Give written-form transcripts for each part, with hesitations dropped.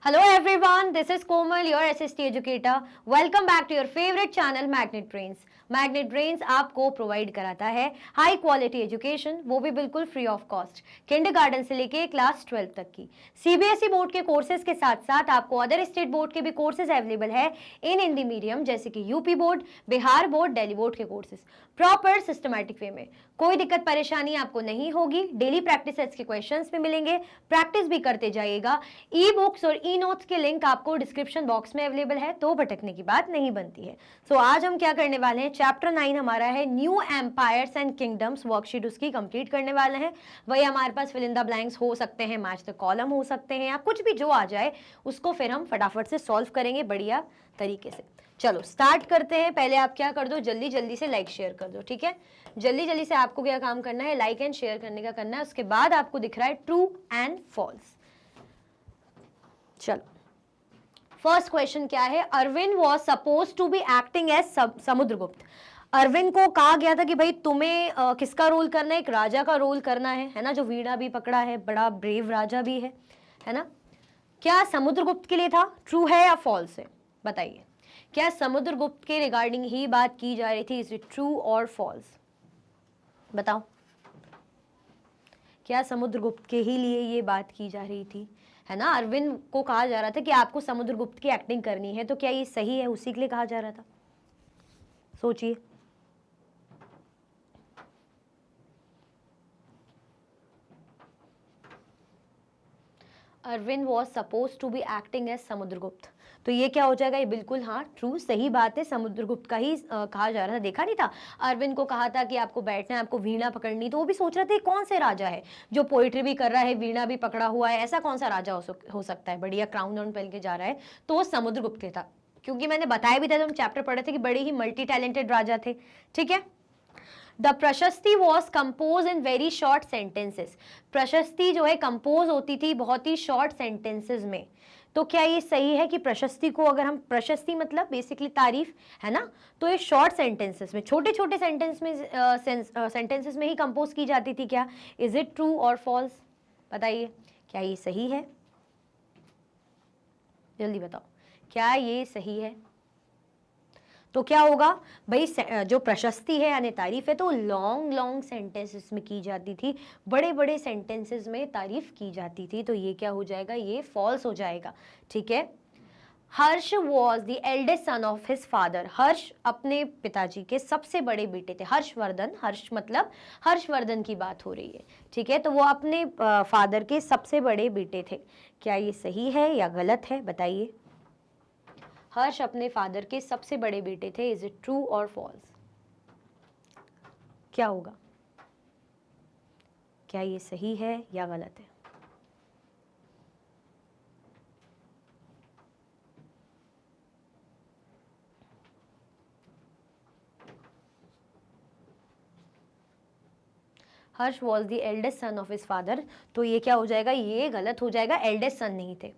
Hello everyone, this is Komal, your SST educator. Welcome back to your favorite channel Magnet Brains. Magnet brains आपको provide कराता है high quality education, वो भी बिल्कुल free of cost, kindergarten से लेके class 12 तक की सीबीएसई बोर्ड के कोर्सेज के साथ साथ आपको अदर स्टेट बोर्ड के भी कोर्सेज अवेलेबल है इन हिंदी मीडियम, जैसे कि UP board, Bihar board, Delhi board के कोर्सेज प्रॉपर सिस्टमैटिक वे में। कोई दिक्कत परेशानी आपको नहीं होगी। डेली प्रैक्टिस सेट्स के क्वेश्चंस भी मिलेंगे, प्रैक्टिस भी करते जाइएगा। ई बुक्स और ई नोट्स के लिंक आपको डिस्क्रिप्शन बॉक्स में अवेलेबल है, तो भटकने की बात नहीं बनती है। सो आज हम क्या करने वाले हैं, चैप्टर 9 हमारा है new empires and kingdoms, worksheet उसकी कंप्लीट करने वाले हैं। वही हमारे पास फिल इन द ब्लैंक्स हो सकते हैं, मैच द कॉलम हो सकते हैं, या कुछ भी जो आ जाए उसको फिर हम फटाफट से सॉल्व करेंगे बढ़िया तरीके से। चलो स्टार्ट करते हैं। पहले आप क्या कर दो, जल्दी जल्दी से लाइक शेयर कर दो, ठीक है। जल्दी जल्दी से आपको क्या काम करना है, लाइक एंड शेयर करने का करना है। उसके बाद आपको दिख रहा है ट्रू एंड फॉल्स। चलो फर्स्ट क्वेश्चन क्या है, Arvind was suppose to be acting as Samudragupta. Arvind को कहा गया था कि भाई तुम्हें किसका रोल करना है, एक राजा का रोल करना है ना, जो वीणा भी पकड़ा है, बड़ा ब्रेव राजा भी है ना। क्या समुद्रगुप्त के लिए था, ट्रू है या फॉल्स है, बताइए। क्या समुद्रगुप्त के रिगार्डिंग ही बात की जा रही थी, इज इट ट्रू और फॉल्स, बताओ। क्या समुद्रगुप्त के ही लिए ये बात की जा रही थी, है ना। अरविंद को कहा जा रहा था कि आपको समुद्रगुप्त की एक्टिंग करनी है, तो क्या ये सही है, उसी के लिए कहा जा रहा था, सोचिए। Arvind was suppose to be acting as Samudragupta, तो ये क्या हो जाएगा, ये बिल्कुल हाँ ट्रू सही बात है, समुद्रगुप्त का ही कहा जा रहा था। देखा नहीं था, अरविंद को कहा था कि आपको बैठना है, आपको वीणा पकड़नी, तो वो भी सोच रहे थे कौन से राजा है जो पोइट्री भी कर रहा है, वीणा भी पकड़ा हुआ है, ऐसा कौन सा राजा हो सकता है, बढ़िया क्राउन वाउन पहन के जा रहा है, तो वो समुद्रगुप्त था। क्योंकि मैंने बताया भी था, हम चैप्टर पढ़े थे कि बड़े ही मल्टी टैलेंटेड राजा थे, ठीक है। द प्रशस्ति was compose in very short sentences, प्रशस्ति जो है कंपोज होती थी बहुत ही शॉर्ट सेंटेंसेस में। तो क्या ये सही है कि प्रशस्ति को, अगर हम प्रशस्ति मतलब बेसिकली तारीफ, है ना, तो ये शॉर्ट सेंटेंसेस में, छोटे छोटे सेंटेंसेस में ही कंपोज की जाती थी क्या, इज इट ट्रू और फॉल्स, बताइए। क्या ये सही है, जल्दी बताओ, क्या ये सही है। तो क्या होगा भाई, जो प्रशस्ति है यानी तारीफ है, तो लॉन्ग लॉन्ग सेंटेंसेस में की जाती थी, बड़े बड़े सेंटेंसेस में तारीफ की जाती थी, तो ये क्या हो जाएगा, ये फॉल्स हो जाएगा, ठीक है। Harsh was the eldest son of his father, Harsh अपने पिताजी के सबसे बड़े बेटे थे। हर्षवर्धन, हर्ष मतलब हर्षवर्धन की बात हो रही है, ठीक है, तो वो अपने फादर के सबसे बड़े बेटे थे। क्या ये सही है या गलत है, बताइए। हर्ष अपने फादर के सबसे बड़े बेटे थे, इज इट ट्रू और फॉल्स, क्या होगा, क्या ये सही है या गलत है। Harsh was the eldest son of his father, तो ये क्या हो जाएगा, ये गलत हो जाएगा, एल्डेस्ट सन नहीं थे।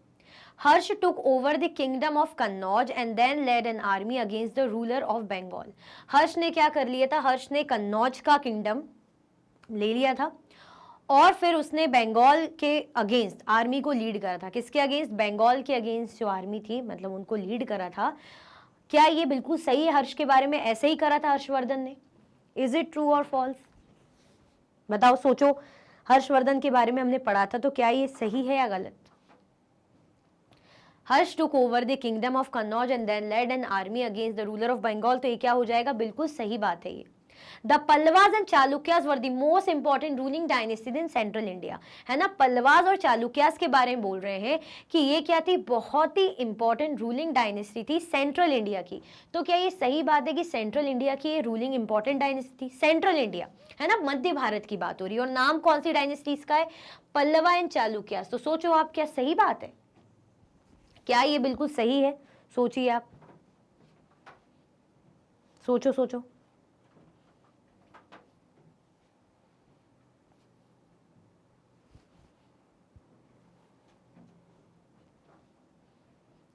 Harsh took over the kingdom of Kannauj and then led an army against the ruler of Bengal. हर्ष ने क्या कर लिया था, हर्ष ने कन्नौज का किंगडम ले लिया था और फिर उसने बंगाल के अगेंस्ट आर्मी को लीड करा था। किसके अगेंस्ट, बंगाल के अगेंस्ट जो आर्मी थी, मतलब उनको लीड करा था। क्या ये बिल्कुल सही है, हर्ष के बारे में ऐसे ही करा था हर्षवर्धन ने, इज इट ट्रू और फॉल्स, बताओ, सोचो। हर्षवर्धन के बारे में हमने पढ़ा था, तो क्या ये सही है या गलत। हर्ष took over the kingdom of Kannauj and then led an army against the ruler of Bengal, तो ये क्या हो जाएगा, बिल्कुल सही बात है ये। The Pallavas and Chalukyas were the most important ruling dynasty in central India, है ना। पल्लवास और चालुक्यास के बारे में बोल रहे हैं कि ये क्या थी, बहुत ही इंपॉर्टेंट रूलिंग डायनेस्टी थी सेंट्रल इंडिया की। तो क्या ये सही बात है कि सेंट्रल इंडिया की ये रूलिंग इंपॉर्टेंट डायनेस्टी थी, सेंट्रल इंडिया, है ना, मध्य भारत की बात हो रही है, और नाम कौन सी डायनेस्टीज का है, पल्लवा एंड चालुक्यास। तो सोचो आप, क्या सही बात है, क्या ये बिल्कुल सही है, सोचिए आप, सोचो सोचो।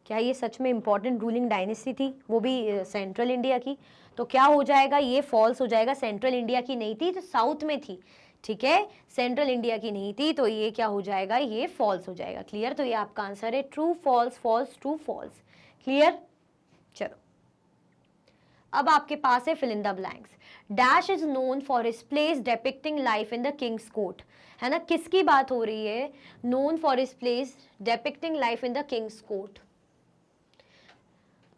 क्या ये सच में इंपॉर्टेंट रूलिंग डायनेस्टी थी, वो भी सेंट्रल इंडिया की, तो क्या हो जाएगा, ये फॉल्स हो जाएगा, सेंट्रल इंडिया की नहीं थी, तो साउथ में थी, ठीक है, सेंट्रल इंडिया की नहीं थी, तो ये क्या हो जाएगा, ये फॉल्स हो जाएगा। क्लियर, तो ये आपका आंसर है true false false true false. Clear, चलो अब आपके पास है fill in the blanks. Dash is known for his plays depicting life in the king's court, है ना, किसकी बात हो रही है, known for his plays depicting life in the king's court,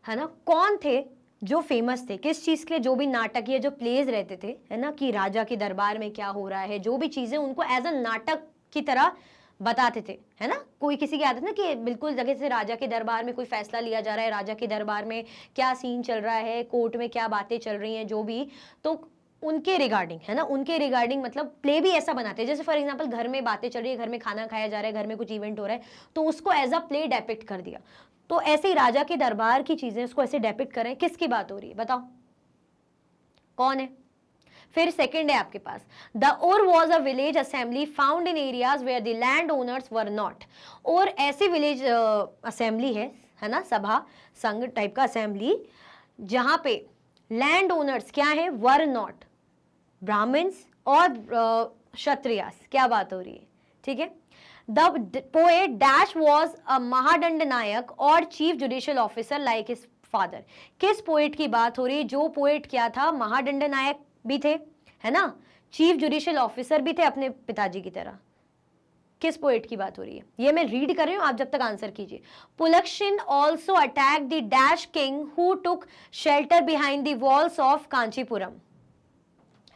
है ना, कौन थे जो फेमस थे, किस चीज के लिए, जो भी नाटक या जो प्लेज रहते थे, है ना, कि राजा के दरबार में क्या हो रहा है, जो भी चीजें उनको एज अ नाटक की तरह बताते थे, है ना। कोई किसी की आदत ना कि बिल्कुल जगह से राजा के दरबार में कोई फैसला लिया जा रहा है, राजा के दरबार में क्या सीन चल रहा है, कोर्ट में क्या बातें चल रही हैं, जो भी, तो उनके रिगार्डिंग, है ना, उनके रिगार्डिंग मतलब प्ले भी ऐसा बनाते हैं। जैसे फॉर एग्जांपल घर में बातें चल रही है, घर में खाना खाया जा रहा है, घर में कुछ इवेंट हो रहा है, तो उसको एज अ प्ले डेपिक्ट कर दिया। तो ऐसे ही राजा के दरबार की चीजें उसको ऐसे डेपिक्ट करें, किसकी बात हो रही है, बताओ कौन है। फिर सेकंड है आपके पास, the ur was a village assembly found in areas where the land owners were not. और ऐसी विलेज असेंबली है ना, सभा संघ टाइप का असेंबली, जहां पे लैंड ओनर्स क्या है, वर नॉट, ब्राह्मण्स और क्षत्रियास, क्या बात हो रही है, ठीक है। The poet dash was a महादंड नायक और chief judicial officer like his father, किस पोएट की बात हो रही है, जो पोएट क्या था, महादंड नायक भी थे, है ना, चीफ जुडिशियल ऑफिसर भी थे अपने पिताजी की तरह, किस पोएट की बात हो रही है, ये मैं रीड कर रही हूं, आप जब तक आंसर कीजिए। Pulakeshin also attack the dash king who took shelter behind the walls of Kanchipuram,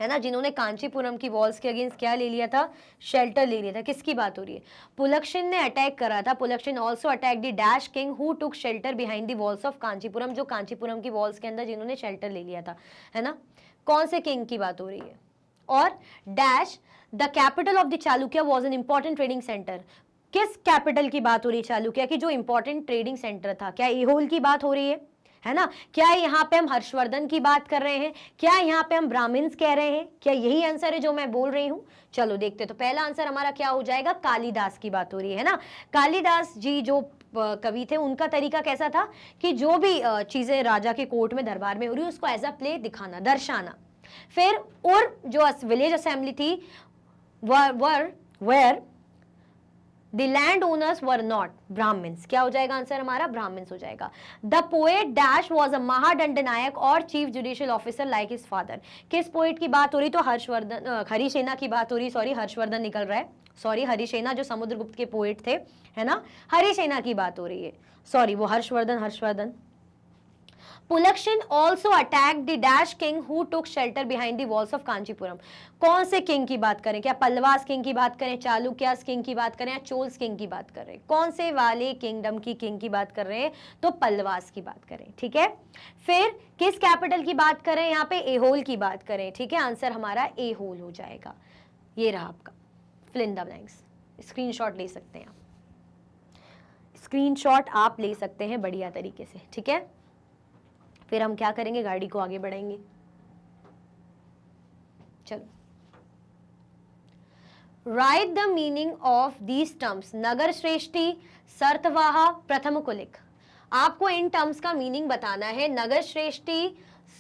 है ना, जिन्होंने कांचीपुरम की वॉल्स के अगेंस्ट क्या ले लिया था, शेल्टर ले लिया था, किसकी बात हो रही है, पुलक्शिन ने अटैक करा था। Pulakeshin also attack the dash king who took shelter behind the walls of Kanchipuram, जो कांचीपुरम की वॉल्स के अंदर जिन्होंने शेल्टर ले लिया था, है ना, कौन से किंग की बात हो रही है। और dash the capital of the Chalukya was an important trading centre, किस कैपिटल की बात हो रही है चालुक्य की, जो इंपॉर्टेंट ट्रेडिंग सेंटर था, क्या एहोल की बात हो रही है ना, क्या यहाँ पे हम हर्षवर्धन की बात कर रहे हैं, क्या यहाँ पे हम ब्राह्मण्स कह रहे हैं, क्या यही आंसर है जो मैं बोल रही हूं। चलो देखते, तो पहला आंसर हमारा क्या हो जाएगा, कालिदास की बात हो रही है ना। कालिदास जी जो कवि थे, उनका तरीका कैसा था कि जो भी चीजें राजा के कोर्ट में दरबार में हो रही है उसको एज अ प्ले दिखाना, दर्शाना। फिर और जो विलेज असेंबली थी, where the land owners were not Brahmans, क्या हो जाएगा आंसर हमारा, ब्राह्मण्स हो जाएगा। The poet dash was a महादंड नायक और chief judicial officer like his father, किस पोएट की बात हो रही, तो हर्षवर्धन, हरिसेना की बात हो रही, सॉरी हर्षवर्धन निकल रहा है, सॉरी हरिसेना जो समुद्रगुप्त के पोएट थे, है ना, हरिसेना की बात हो रही है, सॉरी वो Harshavardhana. Pulakeshin also attack the dash king who took shelter behind the walls of Kanchipuram, कौन से किंग की बात करें, क्या पल्लवास किंग की बात करें, चालुक्यास किंग की बात करें, या चोल्स किंग की बात करें, कौन से वाले किंगडम की किंग की बात कर रहे हैं, तो पल्लवास की बात करें, ठीक है। फिर किस कैपिटल की बात करें, यहाँ पे एहोल की बात करें, ठीक है, आंसर हमारा एहोल हो जाएगा। ये रहा आपका fill in the blanks, screenshot ले सकते हैं आप, स्क्रीनशॉट आप ले सकते हैं बढ़िया तरीके से, ठीक है। फिर हम क्या करेंगे, गाड़ी को आगे बढ़ाएंगे। चलो, write the meaning of these terms, Nagar Shreshthi, Sarthavaha, Prathama Kulika, आपको इन टर्म्स का मीनिंग बताना है। नगर श्रेष्ठी,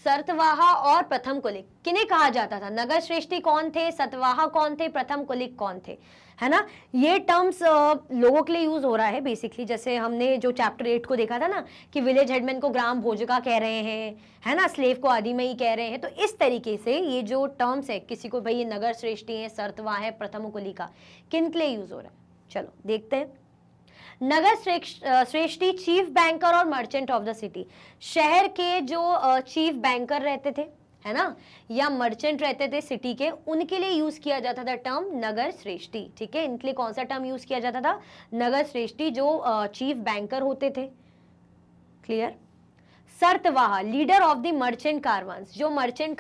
सर्तवाहा और प्रथम कुलिक किन्हें कहा जाता था, नगर श्रेष्ठी कौन थे, सतवाहा कौन थे, प्रथम कुलिक कौन थे, है ना। ये टर्म्स लोगों के लिए यूज हो रहा है बेसिकली, जैसे हमने जो चैप्टर 8 को देखा था ना कि विलेज हेडमैन को ग्राम भोजका कह रहे हैं, है ना, स्लेव को आदिमयी कह रहे हैं, तो इस तरीके से ये जो टर्म्स है, किसी को भाई ये नगर श्रेष्ठी है, सर्तवाह है, प्रथम कुलिका, किन के लिए यूज हो रहा है, चलो देखते हैं। नगर श्रेष्ठी चीफ बैंकर और मर्चेंट ऑफ द सिटी, शहर के जो चीफ बैंकर रहते थे, है ना, या मर्चेंट रहते थे सिटी के, उनके लिए यूज किया जाता था टर्म नगर श्रेष्ठी, ठीक है। इनके लिए कौन सा टर्म यूज किया जाता था, नगर श्रेष्ठी, जो चीफ बैंकर होते थे, clear. Sarthavaha, leader of the merchant caravans, जो मर्चेंट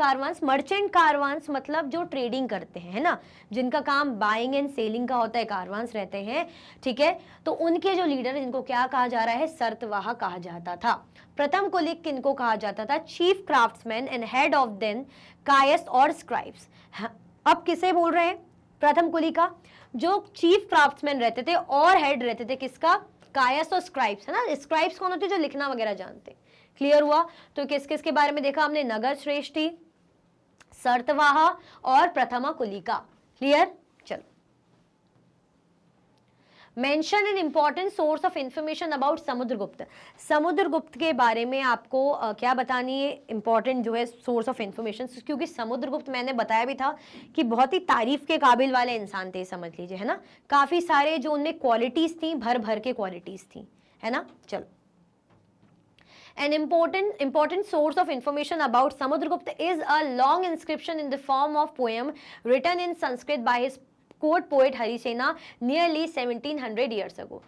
कारवांस मतलब जो ट्रेडिंग करते हैं, है ना, जिनका काम बाइंग एंड सेलिंग का होता है, कारवांस रहते हैं, ठीक है, तो उनके जो लीडर हैं, इनको क्या कहा जा रहा है, सर्तवाह कहा जाता था। प्रथम कुलिक किनको कहा जाता था, chief craftsman and head of then Kayastha और स्क्राइब्स। अब किसे बोल रहे हैं, प्रथम कुलिका, जो चीफ क्राफ्ट्समैन रहते थे और हेड रहते थे किसका, कायस्थ और स्क्राइब्स, है ना। स्क्राइब्स कौन होते, जो लिखना वगैरह जानते, क्लियर हुआ। तो किस किस के बारे में देखा हमने, नगर श्रेष्ठी, सर्तवाहा और प्रथमा कुलिका, क्लियर? चलो, mention an important source of information about Samudragupta. Samudragupta के बारे में आपको क्या बतानी है, इंपॉर्टेंट जो है सोर्स ऑफ इंफॉर्मेशन, क्योंकि समुद्रगुप्त मैंने बताया भी था कि बहुत ही तारीफ के काबिल वाले इंसान थे, समझ लीजिए, है ना। काफी सारे जो उनमें क्वालिटीज थी, भर भर के क्वालिटीज थी, है ना। चलो, an important source of information about Samudragupta is a long inscription in the form of poem written in Sanskrit by his court poet Harisena nearly 1700 years ago.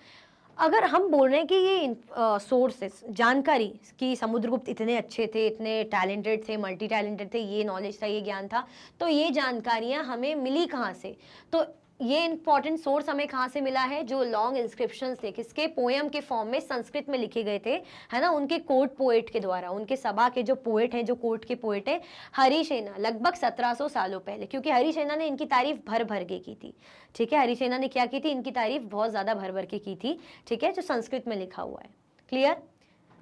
अगर हम बोल रहे हैं कि ये सोर्सेस, जानकारी कि समुद्रगुप्त इतने अच्छे थे, इतने टैलेंटेड थे, मल्टी टैलेंटेड थे, ये नॉलेज था, ये ज्ञान था, तो ये जानकारियां हमें मिली कहाँ से? तो ये इंपॉर्टेंट सोर्स हमें कहाँ से मिला है? जो लॉन्ग इंस्क्रिप्शंस थे, किसके? पोएम के फॉर्म में संस्कृत में लिखे गए थे, है ना, उनके कोर्ट पोएट के द्वारा, उनके सभा के जो पोएट हैं, जो कोर्ट के पोएट हैं, हरिसेना, लगभग 1700 सालों पहले, क्योंकि हरिसेना ने इनकी तारीफ भर भर के की थी, ठीक है। हरिसेना ने क्या की थी? इनकी तारीफ बहुत ज्यादा भर भर के की थी, ठीक है, जो संस्कृत में लिखा हुआ है। क्लियर?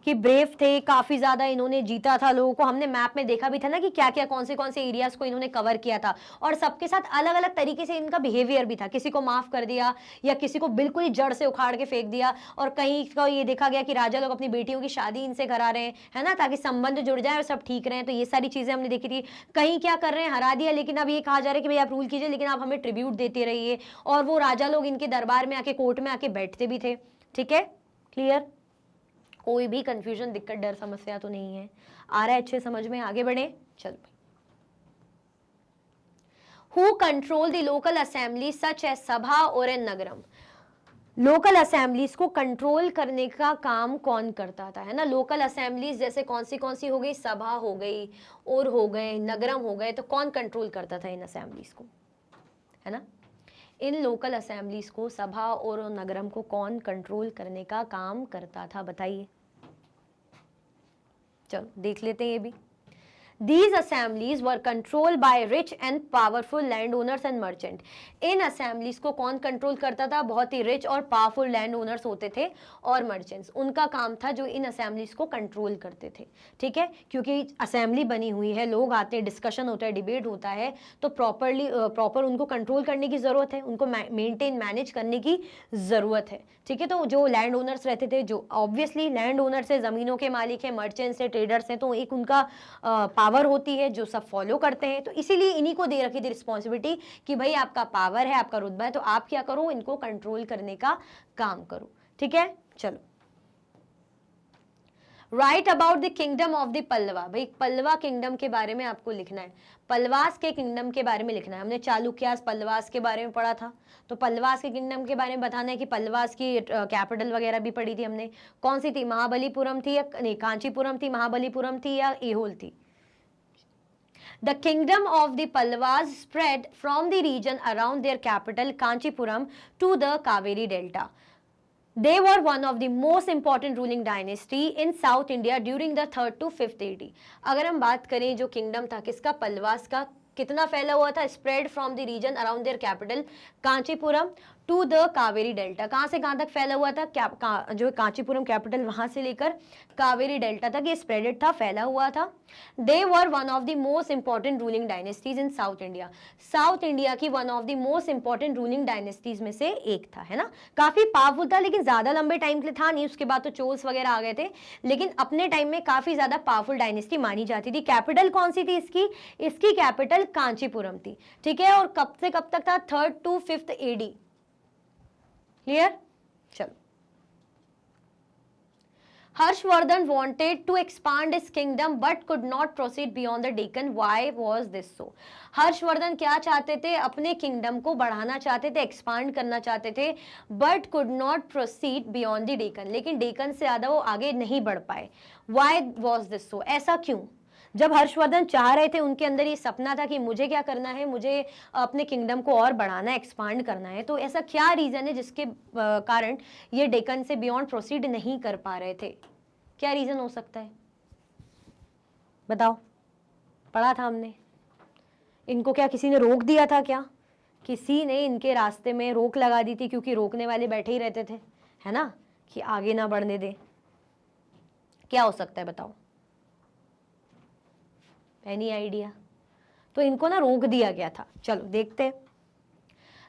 कि ब्रेव थे, काफी ज्यादा इन्होंने जीता था लोगों को, हमने मैप में देखा भी था ना कि क्या क्या कौन से एरियाज को इन्होंने कवर किया था, और सबके साथ अलग अलग तरीके से इनका बिहेवियर भी था, किसी को माफ कर दिया या किसी को बिल्कुल ही जड़ से उखाड़ के फेंक दिया, और कहीं का ये देखा गया कि राजा लोग अपनी बेटियों की शादी इनसे करा रहे हैं, है ना, ताकि संबंध जुड़ जाए और सब ठीक रहे। तो ये सारी चीजें हमने देखी थी। कहीं क्या कर रहे हैं, हरा दिया, लेकिन अब ये कहा जा रहा है कि भाई आप रूल कीजिए, लेकिन आप हमें ट्रिब्यूट देते रहिए, और वो राजा लोग इनके दरबार में आके, कोर्ट में आके बैठते भी थे, ठीक है। क्लियर? कोई भी कंफ्यूजन, दिक्कत, डर, समस्या तो नहीं है? आ रहा है अच्छे समझ में? आगे बढ़े, चलो। Who control the local assembly such as sabha ur and nagaram. Local assemblies को कंट्रोल करने का काम कौन करता था, है ना। लोकल असेंबलीज जैसे कौन सी हो गई? सभा हो गई, और हो गए, नगरम हो गए, तो कौन कंट्रोल करता था इन असेंबलीज को, है ना। इन लोकल असेंबलीज को, सभा और नगरम को कौन कंट्रोल करने का काम करता था, बताइए। चलो देख लेते हैं ये भी। These assemblies were controlled by rich and powerful landowners and merchant. In assemblies को कौन कंट्रोल करता था? बहुत ही रिच और पावरफुल लैंड ओनर्स होते थे और मर्चेंट्स, उनका काम था जो इन assemblies को कंट्रोल करते थे, ठीक है। क्योंकि असेंबली बनी हुई है, लोग आते हैं, डिस्कशन होता है, डिबेट होता है, तो प्रॉपर उनको कंट्रोल करने की जरूरत है, उनको मेंटेन, मैनेज करने की जरूरत है, ठीक है। तो जो लैंड ओनर्स रहते थे, जो ऑब्वियसली लैंड ओनर्स है, जमीनों के मालिक है, मर्चेंट्स है, ट्रेडर्स हैं, तो एक उनका पावर होती है जो सब फॉलो करते हैं। तो इसीलिए इन्हीं को दे रखी थी रिस्पॉन्सिबिलिटी कि भाई आपका पावर है, आपका रुतबा है, तो आप क्या करो? इनको कंट्रोल करने का काम करो, ठीक है। चलो, right about the kingdom of the Pallava. भाई पल्लवा किंगडम के बारे में आपको लिखना है, पल्लवास के किंगडम के बारे में लिखना है। हमने चालुक्यास, पल्लवास के बारे में पढ़ा था, तो पल्लवास के किंगडम के बारे में बताना है कि पल्लवास की कैपिटल वगैरह भी पढ़ी थी हमने, कौन सी थी? महाबलीपुरम थी या नहीं, कांचीपुरम थी, महाबलीपुरम थी या एहोल थी? The kingdom of the Pallavas spread from the region around their capital Kanchipuram to the Kaveri Delta. They were one of the most important ruling dynasty in South India during the 3rd to 5th AD. अगर हम बात करें जो kingdom था किसका? पल्लवास का, कितना फैला हुआ था? Spread from the region around their capital Kanchipuram to the Kaveri delta. कहां से कहां तक फैला हुआ था? जो कांचीपुरम कैपिटल, वहां से लेकर कावेरी डेल्टा तक ये स्प्रेडेड था, फैला हुआ था। They were one of the most important ruling dynasties in South India. South India की one of the most important ruling dynasties में से एक था, है ना। काफी पावरफुल था, लेकिन ज्यादा लंबे टाइम के लिए था नहीं, उसके बाद तो चोल्स वगैरह आ गए थे, लेकिन अपने टाइम में काफी ज्यादा पावरफुल डायनेस्टी मानी जाती थी। कैपिटल कौन सी थी इसकी? इसकी कैपिटल कांचीपुरम थी, ठीक है। और कब से कब तक था? 3rd to 5th AD। Clear? चलो, Harshvardhan wanted to expand his kingdom but could not proceed beyond the Deccan. Why was this so? Harshvardhan क्या चाहते थे? अपने किंगडम को बढ़ाना चाहते थे, एक्सपांड करना चाहते थे, but could not proceed beyond the Deccan, लेकिन डेकन से ज्यादा वो आगे नहीं बढ़ पाए। Why was this so? ऐसा क्यों? जब हर्षवर्धन चाह रहे थे, उनके अंदर ये सपना था कि मुझे क्या करना है, मुझे अपने किंगडम को और बढ़ाना है, एक्सपांड करना है, तो ऐसा क्या रीजन है जिसके कारण ये डेक्कन से बियॉन्ड प्रोसीड नहीं कर पा रहे थे? क्या रीजन हो सकता है, बताओ। पढ़ा था हमने, इनको क्या किसी ने रोक दिया था? क्या किसी ने इनके रास्ते में रोक लगा दी थी? क्योंकि रोकने वाले बैठे ही रहते थे, है ना, कि आगे ना बढ़ने दे। क्या हो सकता है, बताओ। Any idea? तो इनको ना रोक दिया गया था। चलो देखते हैं।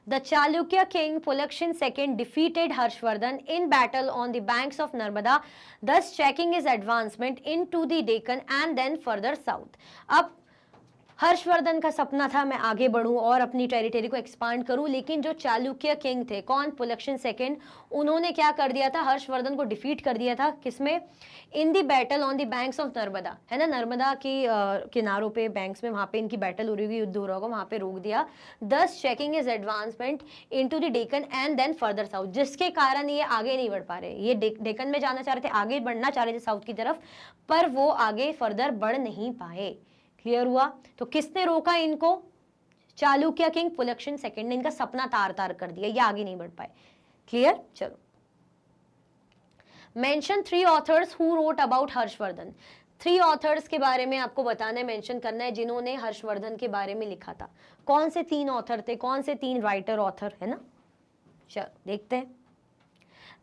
The Chalukya king Pulakshin II defeated Harshvardhan in battle on the banks of Narmada, thus checking his advancement into the Deccan and then further south. अब हर्षवर्धन का सपना था मैं आगे बढ़ूं और अपनी टेरिटरी को एक्सपांड करूं, लेकिन जो चालुक्य किंग थे, कौन, पुलक्षण सेकंड, उन्होंने क्या कर दिया था, हर्षवर्धन को डिफीट कर दिया था। किसमें? In the battle on the banks of Narmada, है ना, नर्मदा की किनारों पे, बैंक्स में, वहां पे इनकी बैटल हो रही होगी, युद्ध हो रहा होगा, वहां पे रोक दिया। This checking is advancement into the Deccan and then further south, जिसके कारण ये आगे नहीं बढ़ पा रहे। ये डेक्कन में जाना चाह रहे थे, आगे बढ़ना चाह रहे थे साउथ की तरफ, पर वो आगे फर्दर बढ़ नहीं पाए। क्लियर हुआ? तो किसने रोका इनको? चालुक्य किंग पुलक्षण सेकंड ने इनका सपना तार तार कर दिया, ये आगे नहीं बढ़ पाए। क्लियर? चलो, mention 3 authors who wrote about Harshvardhan. 3 authors के बारे में आपको बताना है, मेंशन करना है, जिन्होंने हर्षवर्धन के बारे में लिखा था। कौन से 3 ऑथर थे, कौन से 3 राइटर ऑथर, है ना? चलो देखते हैं।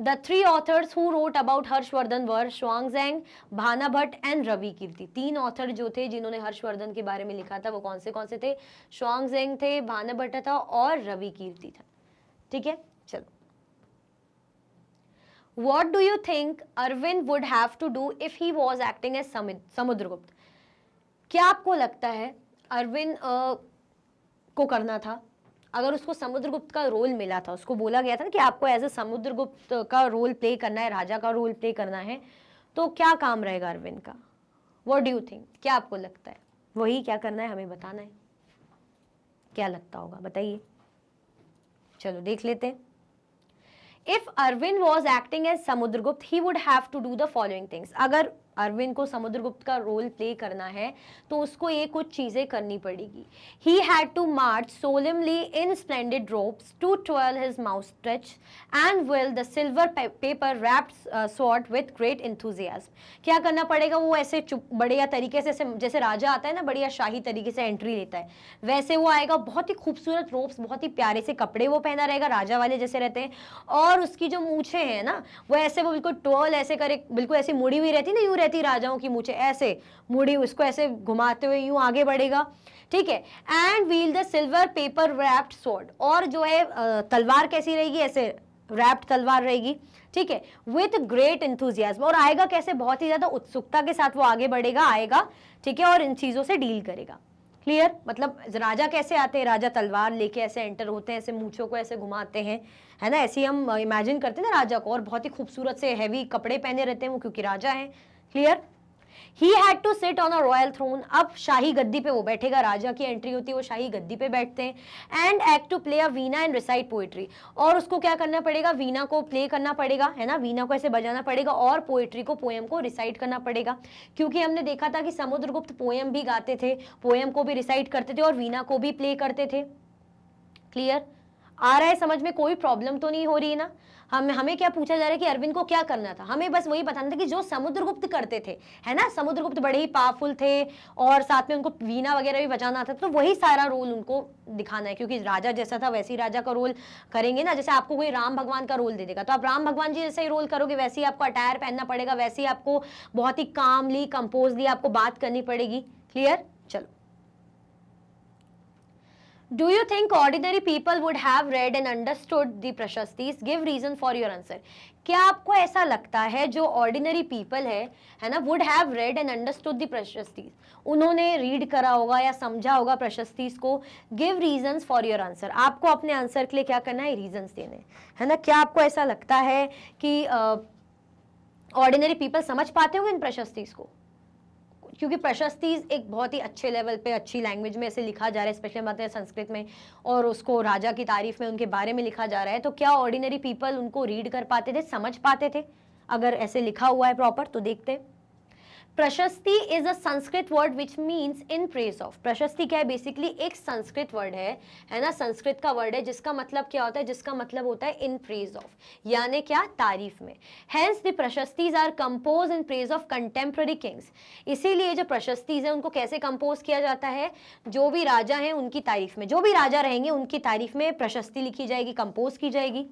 The 3 authors who wrote about Harshavardhana were Xuanzang, Banabhatta and Ravi Kirti. 3 author जो थे जिन्होंने हर्षवर्धन के बारे में लिखा था, वो कौन से थे? Xuanzang थे, भानाभट्ट था और रवि कीर्ति था। ठीक है, चलो। What do you think Arvind would have to do if he was acting as Samudragupta? क्या आपको लगता है अरविंद को करना था अगर उसको समुद्रगुप्त का रोल मिला था? उसको बोला गया था ना कि आपको एज ए समुद्रगुप्त का रोल प्ले करना है, राजा का रोल प्ले करना है, तो क्या काम रहेगा अरविंद का? What do you think? क्या आपको लगता है? वही क्या करना है, हमें बताना है। क्या लगता होगा, बताइए। चलो देख लेते हैं। If Arvind was acting as Samudragupta, he would have to do the following things. अगर अरविंद को समुद्रगुप्त का रोल प्ले करना है तो उसको ये कुछ चीजें करनी पड़ेगी। He had to march solemnly in splendid robes to twirl his moustache and wield the silver paper wrapped sword with great enthusiasm. क्या करना पड़ेगा? वो ऐसे बढ़िया तरीके से, जैसे राजा आता है ना, बढ़िया शाही तरीके से एंट्री लेता है, वैसे वो आएगा। बहुत ही खूबसूरत रोब्स, बहुत ही प्यारे से कपड़े वो पहना रहेगा, राजा वाले जैसे रहते हैं, और उसकी जो मूछें हैं ना, वो ऐसे, वो बिल्कुल ट्वर्ल ऐसे करे, बिल्कुल ऐसी मुड़ी हुई रहती ना, यूं रहती राजाओं की मूछें, ऐसे मुड़ी, उसको ऐसे घुमाते हुए यूं आगे बढ़ेगा। ठीक है, and wheel the silver paper wrapped sword, और जो है तलवार कैसी रहेगी? ऐसे रैप्ड तलवार रहेगी। ठीक है, विथ ग्रेट एंथुजियाज्म, और आएगा कैसे? बहुत ही ज्यादा उत्सुकता के साथ वो आगे बढ़ेगा, आएगा। ठीक है, और इन चीजों से डील करेगा। क्लियर? मतलब राजा कैसे आते हैं? राजा तलवार लेके ऐसे एंटर होते हैं, ऐसे मूछों को ऐसे घुमाते हैं, है ना, ऐसे हम इमेजिन करते हैं ना राजा को, और बहुत ही खूबसूरत से हैवी कपड़े पहने रहते हैं वो, क्योंकि राजा हैं। Clear? He had to sit on a royal throne, अब शाही गद्दी पे वो बैठेगा, राजा की एंट्री होती है, वो शाही गद्दी पे बैठते हैं। And act to play a veena and recite poetry, और उसको क्या करना पड़ेगा? वीणा को प्ले करना पड़ेगा, है ना, वीणा को ऐसे बजाना पड़ेगा, और पोएट्री को, पोएम को रिसाइट करना पड़ेगा। क्योंकि हमने देखा था कि समुद्रगुप्त पोएम भी गाते थे, पोएम को भी रिसाइट करते थे और वीणा को भी प्ले करते थे। क्लियर? आ रहा है समझ में? कोई प्रॉब्लम तो नहीं हो रही है ना? हमें क्या पूछा जा रहा है कि अरविंद को क्या करना था? हमें बस वही बताना था कि जो समुद्रगुप्त करते थे, है ना, समुद्रगुप्त बड़े ही पावरफुल थे और साथ में उनको वीणा वगैरह भी बजाना था, तो वही सारा रोल उनको दिखाना है। क्योंकि राजा जैसा था वैसे ही राजा का रोल करेंगे ना। जैसे आपको कोई राम भगवान का रोल दे देगा तो आप राम भगवान जी जैसे ही रोल करोगे, वैसे ही आपको अटायर पहनना पड़ेगा, वैसे ही आपको बहुत ही कामली, कंपोजली आपको बात करनी पड़ेगी। क्लियर? चलो, Do you think ordinary people would have read and understood the प्रशस्तिस? Give reason for your answer. क्या आपको ऐसा लगता है जो ऑर्डिनरी पीपल है ना, would have read and understood the prashastis, उन्होंने रीड करा होगा या समझा होगा प्रशस्तिस को? Give reasons for your answer. आपको अपने आंसर के लिए क्या करना है? रीजंस देने, है ना। क्या आपको ऐसा लगता है कि ऑर्डिनरी पीपल समझ पाते होंगे इन प्रशस्तिस को? क्योंकि प्रशस्तिस एक बहुत ही अच्छे लेवल पे, अच्छी लैंग्वेज में ऐसे लिखा जा रहा है, स्पेशली बात है संस्कृत में, और उसको राजा की तारीफ में उनके बारे में लिखा जा रहा है। तो क्या ऑर्डिनरी पीपल उनको रीड कर पाते थे, समझ पाते थे अगर ऐसे लिखा हुआ है प्रॉपर? तो देखते हैं। प्रशस्ति is a Sanskrit word which means in praise of. प्रशस्ति क्या है? बेसिकली एक संस्कृत वर्ड है ना, संस्कृत का वर्ड है जिसका मतलब क्या होता है? जिसका मतलब होता है इन प्रेज ऑफ, यानी क्या? तारीफ में। Hence the prashastis are compose in praise of contemporary kings. इसीलिए जो प्रशस्तिज है उनको कैसे कंपोज किया जाता है? जो भी राजा हैं उनकी तारीफ में, जो भी राजा रहेंगे उनकी तारीफ में प्रशस्ति लिखी जाएगी, कंपोज की जाएगी।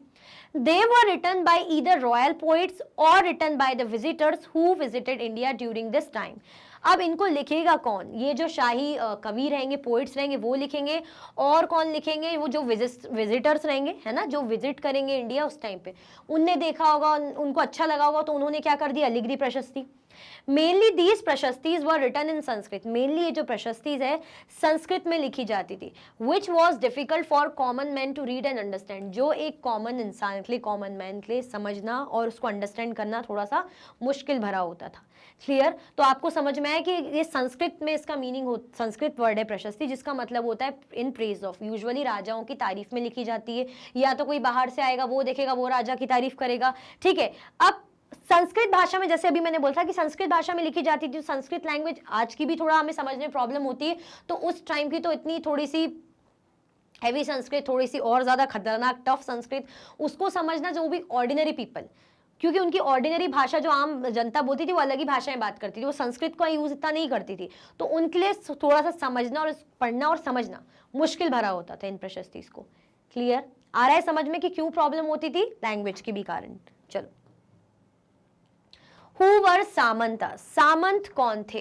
They were written by either royal poets or written by the visitors who visited India during this time. अब इनको लिखेगा कौन? ये जो शाही कवि रहेंगे, पोइट्स रहेंगे, वो लिखेंगे। और कौन लिखेंगे? वो जो विजिटर्स रहेंगे, है ना, जो विजिट करेंगे इंडिया उस टाइम पे, उनने देखा होगा, उनको अच्छा लगा होगा, तो उन्होंने क्या कर दिया? लिख दी prashasti. Mainly these prashastis were written in Sanskrit. Mainly ये जो प्रशस्तिज है संस्कृत में लिखी जाती थी, which was difficult for common man to read and understand. जो एक कॉमन इंसान के लिए, कॉमन मैन के लिए समझना और उसको अंडरस्टैंड करना थोड़ा सा मुश्किल भरा होता था। क्लियर? तो आपको समझ में आया कि ये संस्कृत में इसका मीनिंग हो, संस्कृत वर्ड है प्रशस्ति, जिसका मतलब होता है इन प्रेज ऑफ। यूजुअली राजाओं की तारीफ में लिखी जाती है, या तो कोई बाहर से आएगा वो देखेगा, वो राजा की तारीफ करेगा। ठीक है, अब संस्कृत भाषा में, जैसे अभी मैंने बोला था कि संस्कृत भाषा में लिखी जाती थी, संस्कृत लैंग्वेज आज की भी थोड़ा हमें समझने में प्रॉब्लम होती है, तो उस टाइम की तो इतनी थोड़ी सी हैवी संस्कृत, थोड़ी सी और ज्यादा खतरनाक टफ संस्कृत, उसको समझना जो भी ऑर्डिनरी पीपल, क्योंकि उनकी ऑर्डिनरी भाषा जो आम जनता बोलती थी वो अलग ही भाषाएं बात करती थी, वो संस्कृत का यूज इतना नहीं करती थी, तो उनके लिए थोड़ा सा समझना और पढ़ना और समझना मुश्किल भरा होता था इन प्रशस्ति को। क्लियर? आ रहा है समझ में कि क्यों प्रॉब्लम होती थी? लैंग्वेज की भी कारण। चलो, Who were सामंता? सामंत कौन थे?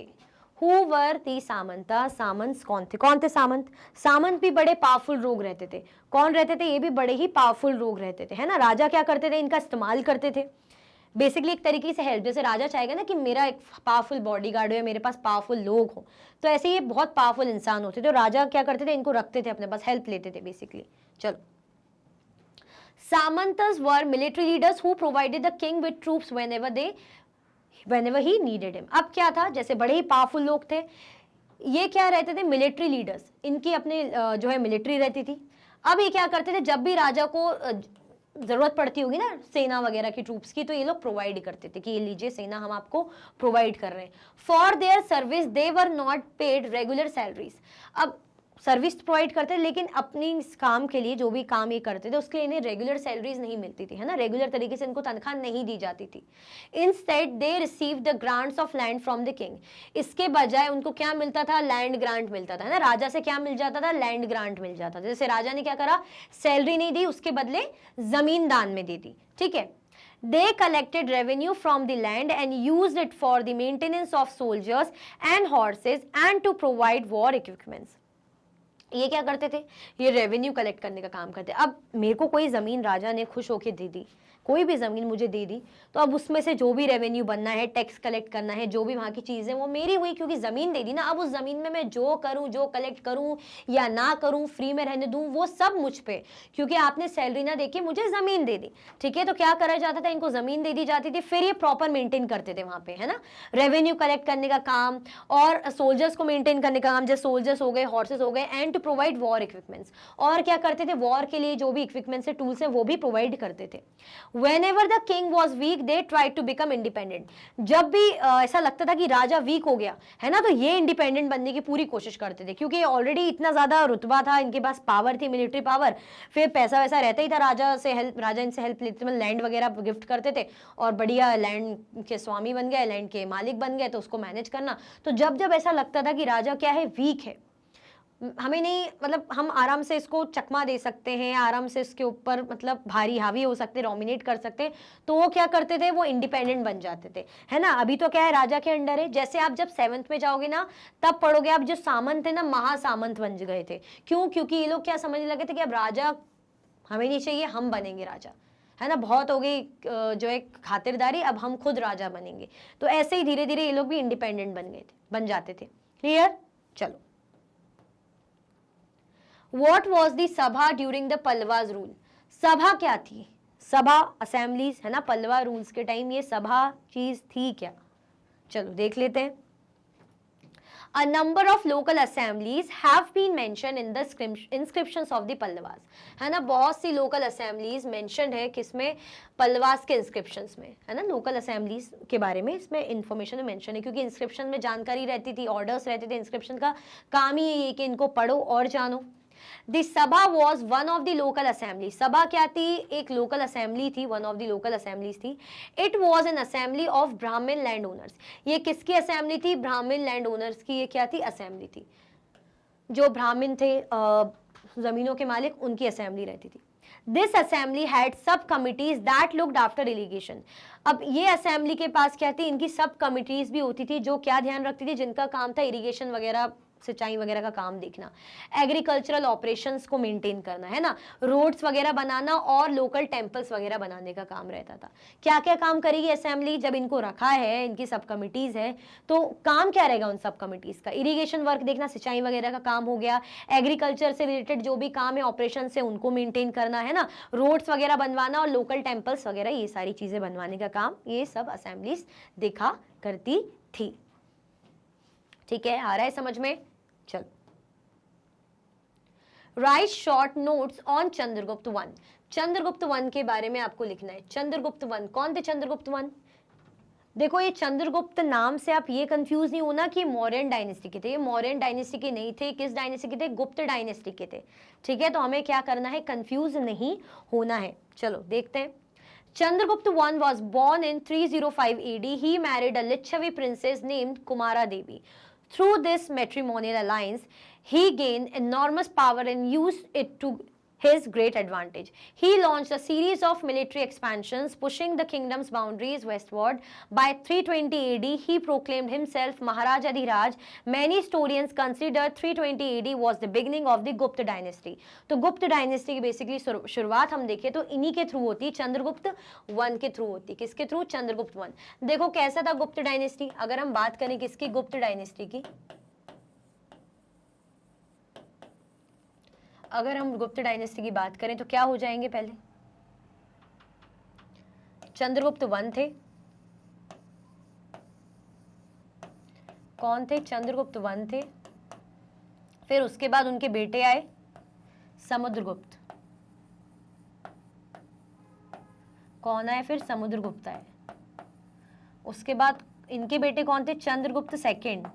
Who were the Samanta? सामंत कौन थे? कौन थे सामंत? सामंत भी बड़े पावरफुल लोग रहते थे। कौन रहते थे? ये भी बड़े ही पावरफुल लोग रहते थे, है ना। राजा क्या करते थे? इनका इस्तेमाल करते थे, बेसिकली एक तरीके से हेल्प। जैसे राजा चाहेगा ना कि मेरा एक पावरफुल बॉडीगार्ड हो या मेरे पास पावरफुल लोग हो, तो ऐसे ये बहुत पावरफुल इंसान होते थे, तो राजा क्या करते थे? इनको रखते थे अपने पास, हेल्प लेते थे बेसिकली। चलो, samantas were military leaders who provided the king with troops whenever he needed him। अब क्या था? जैसे बड़े ही पावरफुल लोग थे, ये क्या रहते थे? मिलिट्री लीडर्स, इनकी अपने जो है मिलिट्री रहती थी। अब ये क्या करते थे? जब भी राजा को जरूरत पड़ती होगी ना सेना वगैरह की, ट्रूप्स की, तो ये लोग प्रोवाइड करते थे कि ये लीजिए सेना, हम आपको प्रोवाइड कर रहे हैं। For their service they were not paid regular salaries. अब सर्विस प्रोवाइड करते थे, लेकिन अपनी इस काम के लिए, जो भी काम ये करते थे उसके लिए इन्हें रेगुलर सैलरीज नहीं मिलती थी, है ना, रेगुलर तरीके से इनको तनख्वाह नहीं दी जाती थी। Instead they receive the grants of land from the king. इसके बजाय उनको क्या मिलता था? लैंड ग्रांट मिलता था, है ना। राजा से क्या मिल जाता था? लैंड ग्रांट मिल जाता था। जैसे राजा ने क्या करा? सैलरी नहीं दी, उसके बदले जमीन दान में दे दी। ठीक है, they collected revenue from the land and used it for the maintenance of soldiers and horses and to provide war equipments। ये क्या करते थे? ये रेवेन्यू कलेक्ट करने का काम करते। अब मेरे को कोई जमीन राजा ने खुश होके दे दी, कोई भी जमीन मुझे दे दी, तो अब उसमें से जो भी रेवेन्यू बनना है, टैक्स कलेक्ट करना है, जो भी वहां की चीजें, वो मेरी हुई, क्योंकि जमीन दे दी ना। अब उस जमीन में मैं जो करूं, जो कलेक्ट करूं या ना करूं, फ्री में रहने दूं, वो सब मुझ पे, क्योंकि आपने सैलरी ना देके मुझे जमीन दे दी। ठीक है, तो क्या करा जाता था? इनको जमीन दे दी जाती थी, फिर ये प्रॉपर मेंटेन करते थे वहां पे, है ना, रेवेन्यू कलेक्ट करने का काम और सोल्जर्स को मेंटेन करने का काम, जैसे सोल्जर्स हो गए, हॉर्सेस हो गए, and to provide war equipments. और क्या करते थे? वॉर के लिए जो भी इक्विपमेंट्स है, टूल्स है, वो भी प्रोवाइड करते थे। Whenever the king was weak they tried to become independent. जब भी ऐसा लगता था कि राजा वीक हो गया है ना, तो ये इंडिपेंडेंट बनने की पूरी कोशिश करते थे, क्योंकि ऑलरेडी इतना ज्यादा रुतबा था, इनके पास पावर थी, मिलिट्री पावर, फिर पैसा वैसा रहता ही था, राजा इनसे हेल्प लेते, मतलब लैंड वगैरह गिफ्ट करते थे, और बढ़िया लैंड के स्वामी बन गए, लैंड के मालिक बन गए, तो उसको मैनेज करना। तो जब जब ऐसा लगता था कि राजा क्या है? वीक है, हमें नहीं, मतलब हम आराम से इसको चकमा दे सकते हैं, आराम से इसके ऊपर मतलब भारी हावी हो सकते, डोमिनेट कर सकते हैं, तो वो क्या करते थे? वो इंडिपेंडेंट बन जाते थे, है ना। अभी तो क्या है? राजा के अंडर है। जैसे आप जब 7th में जाओगे ना, तब पढ़ोगे आप, जो सामंत थे ना, महासामंत बन गए थे। क्यों? क्योंकि ये लोग क्या समझने लगे थे कि अब राजा हमें नहीं चाहिए, हम बनेंगे राजा, है ना, बहुत हो गई जो एक खातिरदारी, अब हम खुद राजा बनेंगे। तो ऐसे ही धीरे धीरे ये लोग भी इंडिपेंडेंट बन जाते थे। क्लियर? चलो, What was the सभा ड्यूरिंग द पल्लवाज रूल? सभा क्या थी? सभा, असेंबलीज, है ना, पल्लवा रूल्स के टाइम ये सभा चीज थी क्या? चलो देख लेते हैं। A number of local assemblies have been mentioned in the inscriptions of the Pallavas, है ना। बहुत सी लोकल असेंबलीज मेंशन्ड है, किसमें? पल्लवास के इंस्क्रिप्शंस में, है ना। लोकल असेंबलीज के बारे में इसमें इंफॉर्मेशन मेंशन है, क्योंकि इंस्क्रिप्शन में जानकारी रहती थी, ऑर्डर्स रहते थे। इंस्क्रिप्शन का काम ही है कि इनको पढ़ो और जानो। The सभा was one of the local assembly। सभा क्या थी? एक लोकल असेंबली थी, one of the local assemblies थी। It was an assembly of ब्राह्मण लैंड ओनर्स। ये किसकी असेंबली थी? ब्राह्मण लैंड ओनर्स की। ये क्या थी? असेंबली थी। जो ब्राह्मण थे, जमीनों के मालिक, उनकी असेंबली रहती थी। दिस असेंबली हैड सब committees that looked after irrigation. अब ये असेंबली के पास क्या थी, इनकी सब कमिटीज भी होती थी जो क्या ध्यान रखती थी, जिनका काम था इरिगेशन वगैरह, सिंचाई वगैरह का काम देखना, एग्रीकल्चरल ऑपरेशंस को मेंटेन करना, है ना, रोड्स वगैरह बनाना और लोकल टेम्पल्स वगैरह बनाने का काम रहता था। क्या क्या काम करेगी असेंबली, जब इनको रखा है, इनकी सब कमिटीज है, तो काम क्या रहेगा उन सब कमिटीज का, इरिगेशन वर्क देखना, सिंचाई वगैरह का काम हो गया, एग्रीकल्चर से रिलेटेड जो भी काम है ऑपरेशन से उनको मेंटेन करना, है ना, रोड्स वगैरह बनवाना और लोकल टेम्पल्स वगैरह ये सारी चीजें बनवाने का काम ये सब असेंबलीज देखा करती थी। ठीक है, आ रहा है समझ में? चलो, right short notes on Chandragupta one. Chandragupta one के बारे में आपको लिखना है। चंद्रगुप्त वन कौन थे? चंद्रगुप्त वन, देखो ये चंद्रगुप्त नाम से आप ये कंफ्यूज नहीं होना कि मौर्यन डायनेस्टी के थे, ये मौर्यन डायनेस्टी के नहीं थे। किस डायनेस्टी के थे? गुप्त डायनेस्टी के थे। ठीक है, तो हमें क्या करना है, कंफ्यूज नहीं होना है। चलो देखते हैं। Chandragupta I was born in 305 AD. He married a Lichavi princess named Kumara Devi. Through this matrimonial alliance, he gained enormous power and used it to his great advantage. He launched a series of military expansions, pushing the kingdom's boundaries westward. By 320 AD, he proclaimed himself Maharaja Dhiraj. Many historians consider 320 AD was the beginning of the Gupta dynasty. तो गुप्त dynasty की basically शुरुआत हम देखें तो इन्हीं के through होती, चंद्रगुप्त वन के थ्रू होती। किसके थ्रू? चंद्रगुप्त वन। देखो कैसा था गुप्त डायनेस्टी, अगर हम बात करें किसकी, गुप्त डायनेस्टी की, अगर हम गुप्त डायनेस्टी की बात करें तो क्या हो जाएंगे, पहले चंद्रगुप्त वन थे। कौन थे? चंद्रगुप्त वन थे। फिर उसके बाद उनके बेटे आए, समुद्रगुप्त। कौन आए फिर? समुद्रगुप्त आए। उसके बाद इनके बेटे कौन थे? चंद्रगुप्त सेकेंड।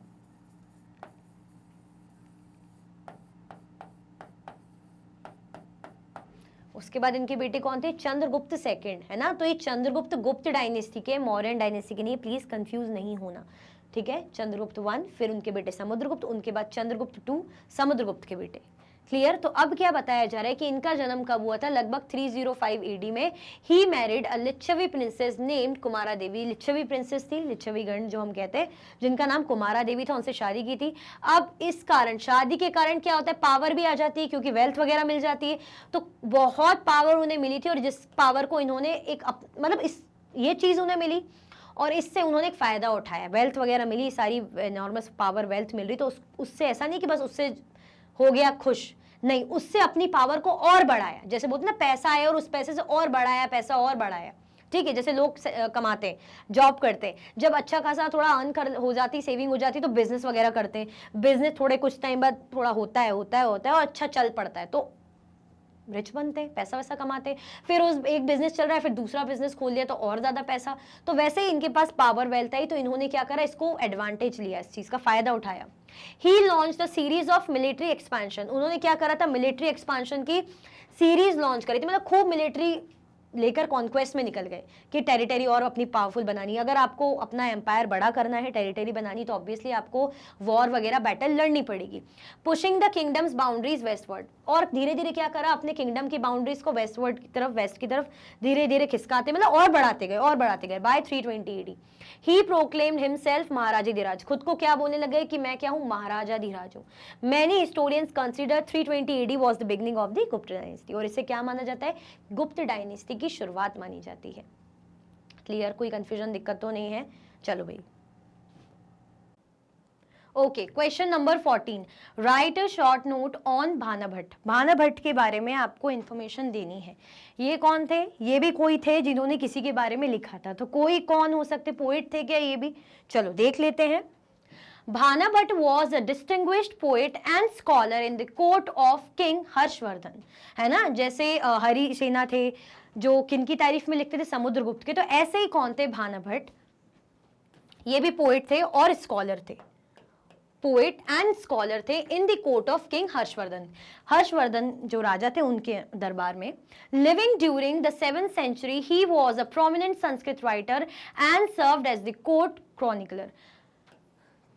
उसके बाद इनके बेटे कौन थे? चंद्रगुप्त सेकंड, है ना। तो ये चंद्रगुप्त गुप्त डायनेस्टी के, मौर्यन डायनेस्टी के नहीं, प्लीज कंफ्यूज नहीं होना। ठीक है, चंद्रगुप्त वन, फिर उनके बेटे समुद्रगुप्त, उनके बाद चंद्रगुप्त टू, समुद्रगुप्त के बेटे। क्लियर? तो अब क्या बताया जा रहा है कि इनका जन्म कब हुआ था? लगभग 305 AD में। He married a Licchavi princess named Kumara Devi. Licchavi princess थी, लिच्छवी गण जो हम कहते हैं, जिनका नाम कुमारा देवी था, उनसे शादी की थी। अब इस कारण, शादी के कारण क्या होता है, पावर भी आ जाती है क्योंकि वेल्थ वगैरह मिल जाती है। तो बहुत पावर उन्हें मिली थी और जिस पावर को इन्होंने एक मतलब इस ये चीज उन्हें मिली और इससे उन्होंने एक फायदा उठाया, वेल्थ वगैरह मिली, सारी एनॉर्मस पावर वेल्थ मिल रही, तो उससे ऐसा नहीं कि बस उससे हो गया खुश, नहीं, उससे अपनी पावर को और बढ़ाया। जैसे बोलते ना, पैसा आया और उस पैसे से और बढ़ाया, पैसा और बढ़ाया। ठीक है, जैसे लोग कमाते हैं, जॉब करते हैं, जब अच्छा खासा थोड़ा अर्न कर हो जाती, सेविंग हो जाती, तो बिजनेस वगैरह करते हैं। बिजनेस थोड़े कुछ टाइम बाद थोड़ा होता है और अच्छा चल पड़ता है, तो रिच बनते हैं, पैसा वैसा कमाते हैं। फिर उस एक बिजनेस चल रहा है, फिर दूसरा बिजनेस खोल लिया तो और ज्यादा पैसा। तो वैसे ही इनके पास पावर वेल्थ आई, तो इन्होंने क्या करा, इसको एडवांटेज लिया, इस चीज का फायदा उठाया। He launch the series of military expansion. उन्होंने क्या करा था, मिलिट्री एक्सपेंशन की सीरीज लॉन्च करी थी, मतलब खूब मिलिट्री लेकर कॉन्क्वेस्ट में निकल गए कि टेरिटरी और अपनी पावरफुल बनानी है। अगर आपको अपना एम्पायर बड़ा करना है, टेरिटरी बनानी, तो ऑब्वियसली आपको वॉर वगैरह बैटल लड़नी पड़ेगी। Pushing the kingdoms boundaries westward, और धीरे धीरे क्या करा, अपने किंगडम की बाउंड्रीज को वेस्टवर्ड की तरफ, वेस्ट की तरफ धीरे धीरे खिसकाते, मतलब और बढ़ाते गए। बाय 320 AD ही प्रोक्लेम्ड हिमसेल्फ महाराजा धीराज। खुद को क्या बोलने लगे कि मैं क्या हूं, महाराजा धीराज हूं। Many historians consider 320 AD was the beginning of the गुप्त डायनेस्टी, और इसे क्या माना जाता है, गुप्त डायनेस्टी की शुरुआत मानी जाती है। क्लियर? कोई कंफ्यूजन, दिक्कत तो नहीं है? चलो भाई, okay, question number 14, write a short note on Bana Bhatta. Bana Bhatta के बारे में आपको इंफॉर्मेशन देनी है। ये कौन थे? ये भी कोई थे जिन्होंने किसी के बारे में लिखा था, तो कोई कौन हो सकते, पोएट थे क्या ये भी? चलो देख लेते हैं। Bana Bhatta was a distinguished poet and scholar in the court of king Harshavardhana, है ना। जैसे हरि सेना थे जो किनकी तारीफ में लिखते थे, समुद्रगुप्त के, तो ऐसे ही कौन थे, भाना भट्ट। ये भी पोएट थे और स्कॉलर थे, पोएट एंड स्कॉलर थे in the court of king Harshavardhana. Harshavardhana जो राजा थे उनके दरबार में। Living during the 7th century, he was a prominent Sanskrit writer and served as the court chronicler.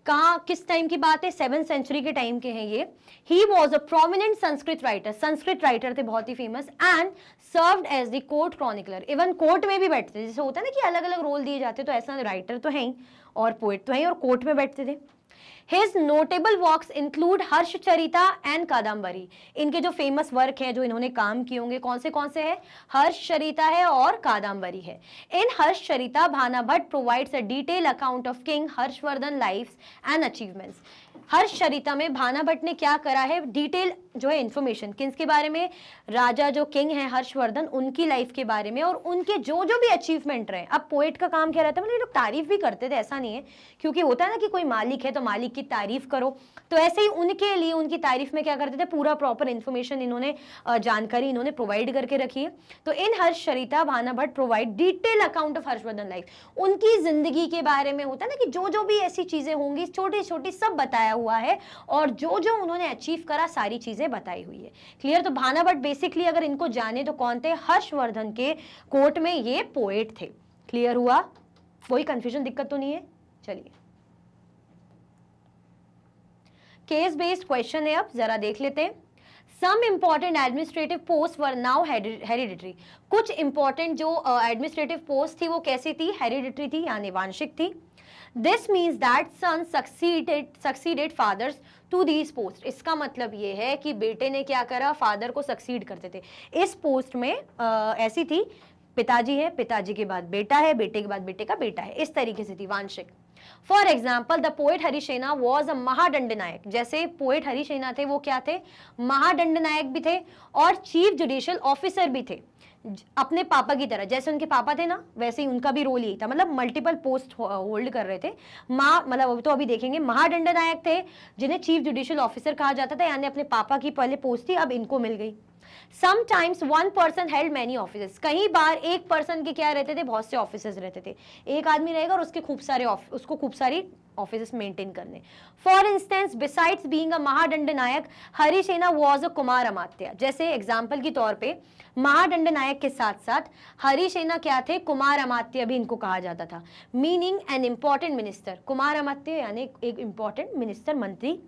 कहाँ, किस टाइम की बात है, 7th सेंचुरी के टाइम के हैं ये। He was a prominent Sanskrit writer, Sanskrit writer थे बहुत ही famous, and served as the court chronicler, even court में भी बैठते थे। जैसे होता है ना कि अलग अलग रोल दिए जाते, तो ऐसा राइटर तो है ही और पोएट तो है ही, और कोर्ट में बैठते थे। His notable works include Harshacharita and Kadambari. इनके जो फेमस वर्क हैं, जो इन्होंने काम किए होंगे, कौन से हैं? हर्षचरिता है और कादम्बरी है। In Harshacharita Bana Bhatta provides a detail account of king Harshavardhana life's and achievements. Harshacharita में भाना भट्ट ने क्या करा है, डिटेल जो है इंफॉर्मेशन किसके बारे में, राजा जो किंग है हर्षवर्धन, उनकी लाइफ के बारे में और उनके जो जो भी अचीवमेंट रहे। अब पोएट का काम क्या रहता है, मतलब ये लोग तारीफ भी करते थे, ऐसा नहीं है, क्योंकि होता है ना कि कोई मालिक है तो मालिक की तारीफ करो, तो ऐसे ही उनके लिए उनकी तारीफ में क्या करते थे, पूरा प्रॉपर इन्फॉर्मेशन इन्होंने, जानकारी इन्होंने प्रोवाइड करके रखी है। तो in Harshacharita Bana Bhatta provide detail account of Harshavardhana life, उनकी जिंदगी के बारे में होता है ना कि जो जो भी ऐसी चीजें होंगी छोटी छोटी सब बताया हुआ है, और जो जो उन्होंने अचीव करा सारी चीजें बताई हुई है। क्लियर? तो भाना भट्ट बेसिकली अगर इनको जाने तो कौन थे, हर्षवर्धन के कोर्ट में ये पोएट थे। क्लियर हुआ? कोई कंफ्यूजन, दिक्कत तो नहीं है? चलिए, केस बेस्ड क्वेश्चन है, अब जरा देख लेते हैं। Some important administrative posts were now hereditary. कुछ important जो administrative post थी वो कैसी थी, hereditary थी, यानी वांशिक थी। This means that sons succeeded fathers to these posts. इसका मतलब ये है कि बेटे ने क्या करा, फादर को सक्सीड करते थे। इस पोस्ट में ऐसी थी, पिताजी है, पिताजी के बाद बेटा है, बेटे के बाद बेटे का बेटा है, इस तरीके से थी वांशिक। For example the poet Harisena was a Mahadandanayak. जैसे पोएट हरिसेना थे, वो क्या थे, महादंड नायक भी थे और चीफ जुडिशियल ऑफिसर भी थे, अपने पापा की तरह। जैसे उनके पापा थे ना, वैसे ही उनका भी रोल यही था, मतलब मल्टीपल पोस्ट होल्ड कर रहे थे। मतलब तो अभी देखेंगे, महादंड नायक थे जिन्हें चीफ जुडिशियल ऑफिसर कहा जाता था, यानी अपने पापा की पहले पोस्ट थी, अब इनको मिल गई। Sometimes one person held many offices. कई बार एक पर्सन के क्या रहते थे, बहुत से ऑफिसेस रहते थे। एक आदमी रहेगा और उसके उसको खूब सारी ऑफिसेस मेंटेन करने। For instance, besides being a Mahadandanayak, Harisena was a Kumaramatya. जैसे एग्जाम्पल के तौर पे महादंड नायक के साथ साथ हरिसेना क्या थे, कुमार अमात्य भी इनको कहा जाता था। Meaning an important minister, Kumaramatya यानी एक इंपॉर्टेंट मिनिस्टर, मंत्री।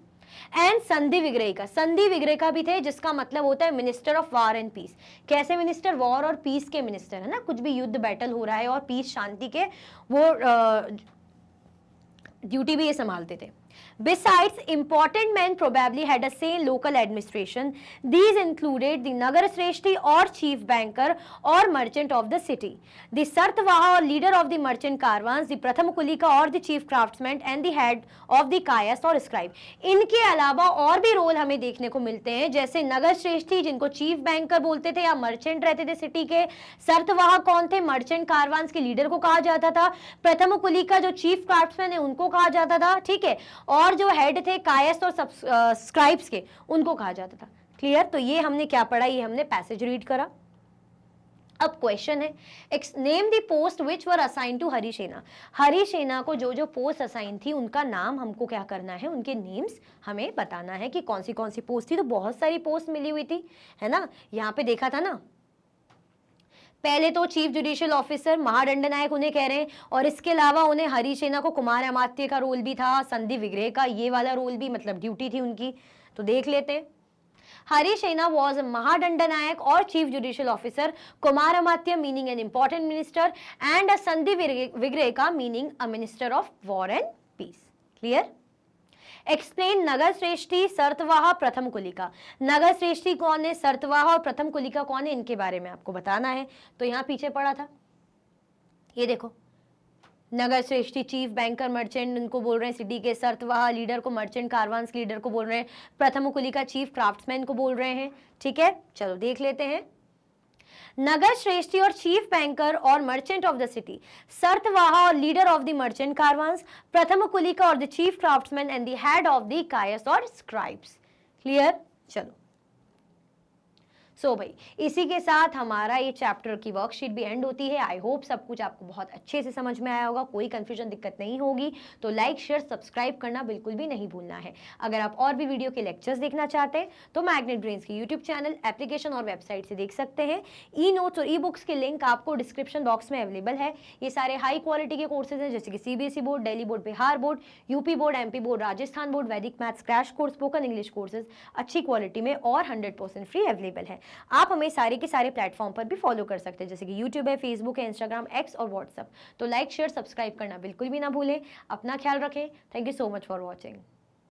एंड संधि विग्रहिका, संधि विग्रहिका भी थे, जिसका मतलब होता है minister of war and peace. कैसे मिनिस्टर, वॉर और पीस के मिनिस्टर, है ना, कुछ भी युद्ध बैटल हो रहा है और पीस शांति के, वो ड्यूटी भी ये संभालते थे। Besides, important men probably had a say in local administration. These included the Nagar Shreshti or chief banker or merchant of the city, the Sartvaha or leader of the merchant caravans, the Pratham Kulika or the chief craftsman, and the head of the Kayas or scribe. इनके अलावा और भी role हमें देखने को मिलते हैं, जैसे नगर श्रेष्ठी जिनको चीफ बैंकर बोलते थे या मर्चेंट रहते थे सिटी के, सर्तवाह कौन थे, मर्चेंट कारवांस के लीडर को कहा जाता था, प्रथम कुलिका जो चीफ क्राफ्ट्समैन है उनको कहा जाता था, ठीक है, और जो हेड थे कायस और स्क्राइब्स के, उनको कहा जाता था। क्लियर? तो ये हमने क्या पढ़ा, ये हमने पैसेज रीड करा। अब क्वेश्चन है, name the post which were assign to Harisena. Harisena को जो जो पोस्ट असाइन थी उनका नाम हमको क्या करना है, उनके नेम्स हमें बताना है कि कौन सी पोस्ट थी। तो बहुत सारी पोस्ट मिली हुई थी, है ना, यहाँ पे देखा था ना। पहले तो चीफ जुडिशियल ऑफिसर महादंड नायक उन्हें कह रहे हैं, और इसके अलावा उन्हें हरिसेना को कुमार अमात्य का रोल भी था, संधि विग्रह का ये वाला रोल भी, मतलब ड्यूटी थी उनकी। तो देख लेते हैं। हरिसेना वॉज महादंड नायक और chief judicial officer, Kumaramatya meaning an important minister, and Sandhi Vigraha का meaning a minister of war and peace. Clear? Explain Nagar Shreshthi, Sarthavaha, Prathama Kulika. नगर श्रेष्ठी कौन है, सर्तवाह और प्रथम कुलिका कौन है, इनके बारे में आपको बताना है। तो यहाँ पीछे पढ़ा था, ये देखो, नगर श्रेष्ठी चीफ बैंकर मर्चेंट उनको बोल रहे हैं सिटी के, सर्तवाह लीडर को, मर्चेंट कारवांस लीडर को बोल रहे हैं, प्रथम कुलिका चीफ क्राफ्ट्समैन को बोल रहे हैं। ठीक है, चलो देख लेते हैं। नगर श्रेष्ठी और चीफ बैंकर और merchant of the city, Sarthavaha और leader of the merchant caravans, Prathama Kulika और the chief craftsman and the head of the Kayas और स्क्राइब्स। क्लियर? चलो सो भाई इसी के साथ हमारा ये चैप्टर की वर्कशीट भी एंड होती है। आई होप सब कुछ आपको बहुत अच्छे से समझ में आया होगा, कोई कंफ्यूजन दिक्कत नहीं होगी। तो लाइक शेयर सब्सक्राइब करना बिल्कुल भी नहीं भूलना है। अगर आप और भी वीडियो के लेक्चर्स देखना चाहते हैं तो मैग्नेट ब्रेन्स की यूट्यूब चैनल, एप्लीकेशन और वेबसाइट से देख सकते हैं। ई नोट्स और ई बुक्स के लिंक आपको डिस्क्रिप्शन बॉक्स में अवेलेबल है। ये सारे हाई क्वालिटी के कोर्सेज हैं, जैसे कि CBSE board, Delhi board, Bihar board, UP board, MP board, Rajasthan board, Vedic maths crash course, spoken English courses अच्छी क्वालिटी में और 100% फ्री अवेलेबल है। आप हमें सारे के सारे प्लेटफॉर्म पर भी फॉलो कर सकते हैं, जैसे कि यूट्यूब है, फेसबुक है, इंस्टाग्राम, एक्स और व्हाट्सअप। तो लाइक शेयर सब्सक्राइब करना बिल्कुल भी ना भूलें। अपना ख्याल रखें। Thank you so much for watching.